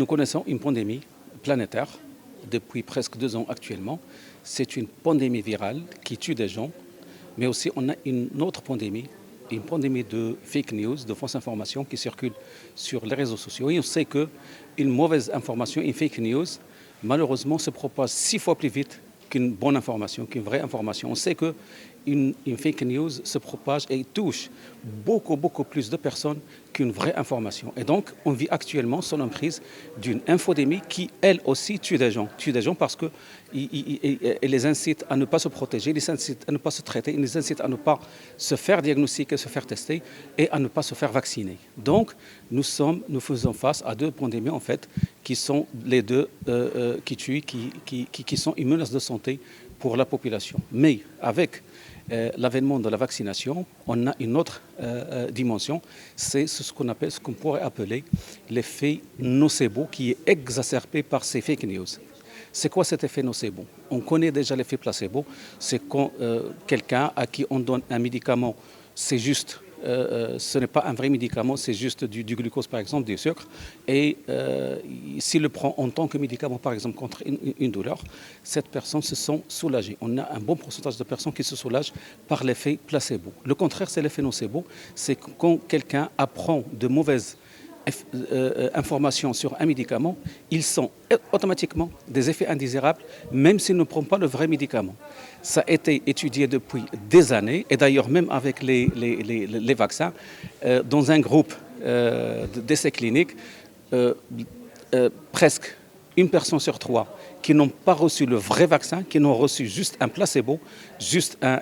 nous connaissons une pandémie planétaire depuis presque 2 ans actuellement. C'est une pandémie virale qui tue des gens, mais aussi on a une autre pandémie, une pandémie de fake news, de fausses informations qui circulent sur les réseaux sociaux. Et on sait qu'une mauvaise information, une fake news, malheureusement se propage 6 fois plus vite qu'une bonne information, qu'une vraie information. On sait qu'une fake news se propage et touche beaucoup plus de personnes qu'une vraie information. Et donc, on vit actuellement sous l'emprise d'une infodémie qui, elle aussi, tue des gens. Tue des gens parce qu'elle les incite à ne pas se protéger, les incite à ne pas se traiter, les incite à ne pas se faire diagnostiquer, se faire tester et à ne pas se faire vacciner. Donc, nous faisons face à 2 pandémies, en fait, qui sont les deux qui tuent, qui sont une menace de santé pour la population. Mais avec l'avènement de la vaccination, on a une autre dimension, c'est ce qu'on pourrait appeler l'effet nocebo qui est exacerbé par ces fake news. C'est quoi cet effet nocebo? On connaît déjà l'effet placebo, c'est quand quelqu'un à qui on donne un médicament, c'est juste, ce n'est pas un vrai médicament, c'est juste du glucose par exemple, du sucre, et s'il le prend en tant que médicament par exemple contre une douleur, cette personne se sent soulagée. On a un bon pourcentage de personnes qui se soulagent par l'effet placebo. Le contraire, c'est l'effet nocebo, c'est quand quelqu'un apprend de mauvaises informations sur un médicament, ils sont automatiquement des effets indésirables, même s'ils ne prennent pas le vrai médicament. Ça a été étudié depuis des années, et d'ailleurs même avec les vaccins, dans un groupe d'essais cliniques, presque 1 personne sur 3 qui n'ont pas reçu le vrai vaccin, qui n'ont reçu juste un placebo, juste un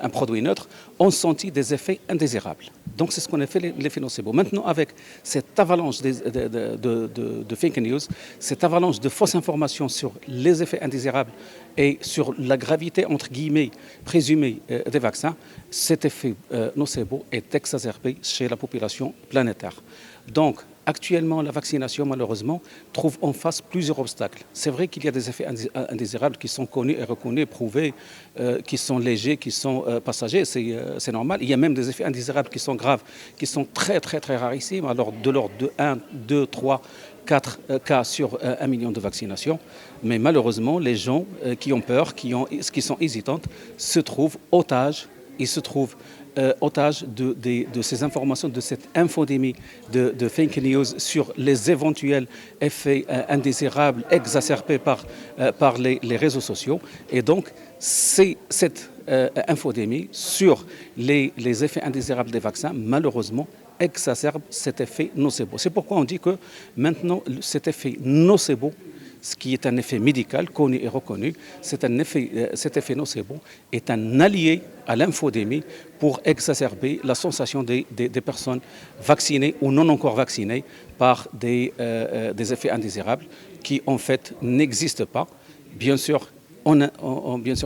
produit neutre, ont senti des effets indésirables. Donc c'est ce qu'on a fait l'effet nocebo. Maintenant, avec cette avalanche de fake news, cette avalanche de fausses informations sur les effets indésirables et sur la gravité, entre guillemets, présumée des vaccins, cet effet nocebo est exacerbé chez la population planétaire. Donc, actuellement, la vaccination, malheureusement, trouve en face plusieurs obstacles. C'est vrai qu'il y a des effets indésirables qui sont connus et reconnus, prouvés, qui sont légers, qui sont passagers, c'est normal. Il y a même des effets indésirables qui sont graves, qui sont très rarissimes, alors de l'ordre de 1, 2, 3, 4 cas sur 1 million de vaccinations. Mais malheureusement, les gens qui ont peur, qui sont hésitants, se trouvent otages, ils se trouvent otages de ces informations, de cette infodémie de fake news sur les éventuels effets indésirables exacerbés par les réseaux sociaux. Et donc, c'est cette infodémie sur les effets indésirables des vaccins, malheureusement, exacerbe cet effet nocebo. C'est pourquoi on dit que maintenant, cet effet nocebo, ce qui est un effet médical connu et reconnu, cet effet nocebo est un allié à l'infodémie pour exacerber la sensation des personnes vaccinées ou non encore vaccinées par des effets indésirables qui en fait n'existent pas. Bien sûr, on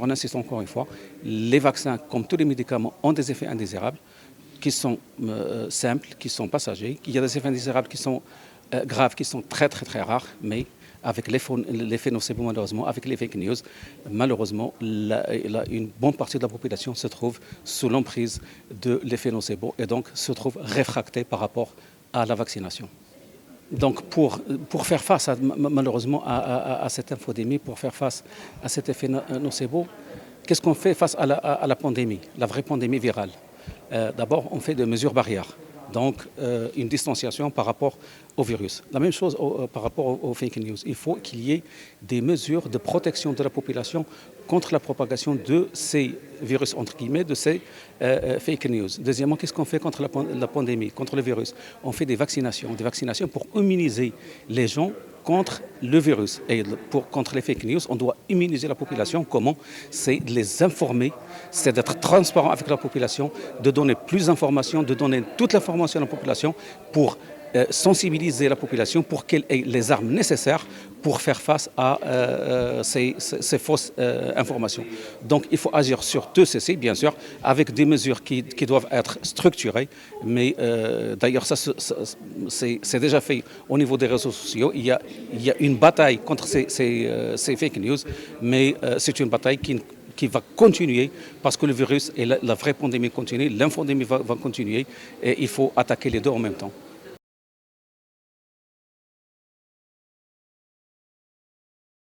insiste encore une fois, les vaccins, comme tous les médicaments, ont des effets indésirables qui sont simples, qui sont passagers. Il y a des effets indésirables qui sont graves, qui sont très rares, mais avec l'effet nocebo, malheureusement, avec les fake news, malheureusement, une bonne partie de la population se trouve sous l'emprise de l'effet nocebo et donc se trouve réfractée par rapport à la vaccination. Donc pour faire face malheureusement à cette infodémie, pour faire face à cet effet nocebo, qu'est-ce qu'on fait face à la pandémie, la vraie pandémie virale? D'abord, on fait des mesures barrières. Donc, une distanciation par rapport au virus. La même chose par rapport aux fake news. Il faut qu'il y ait des mesures de protection de la population contre la propagation de ces virus, entre guillemets, de ces fake news. Deuxièmement, qu'est-ce qu'on fait contre la pandémie, contre le virus? On fait des vaccinations pour immuniser les gens contre le virus. Et contre les fake news, on doit immuniser la population. Comment? C'est de les informer, c'est d'être transparent avec la population, de donner plus d'informations, de donner toute l'information à la population pour sensibiliser la population pour qu'elle ait les armes nécessaires pour faire face à ces fausses informations. Donc il faut agir sur tout ceci, bien sûr, avec des mesures qui doivent être structurées, mais d'ailleurs ça c'est déjà fait au niveau des réseaux sociaux. Il y a une bataille contre ces fake news, mais c'est une bataille qui va continuer parce que le virus et la vraie pandémie continue, l'infodémie va continuer et il faut attaquer les deux en même temps.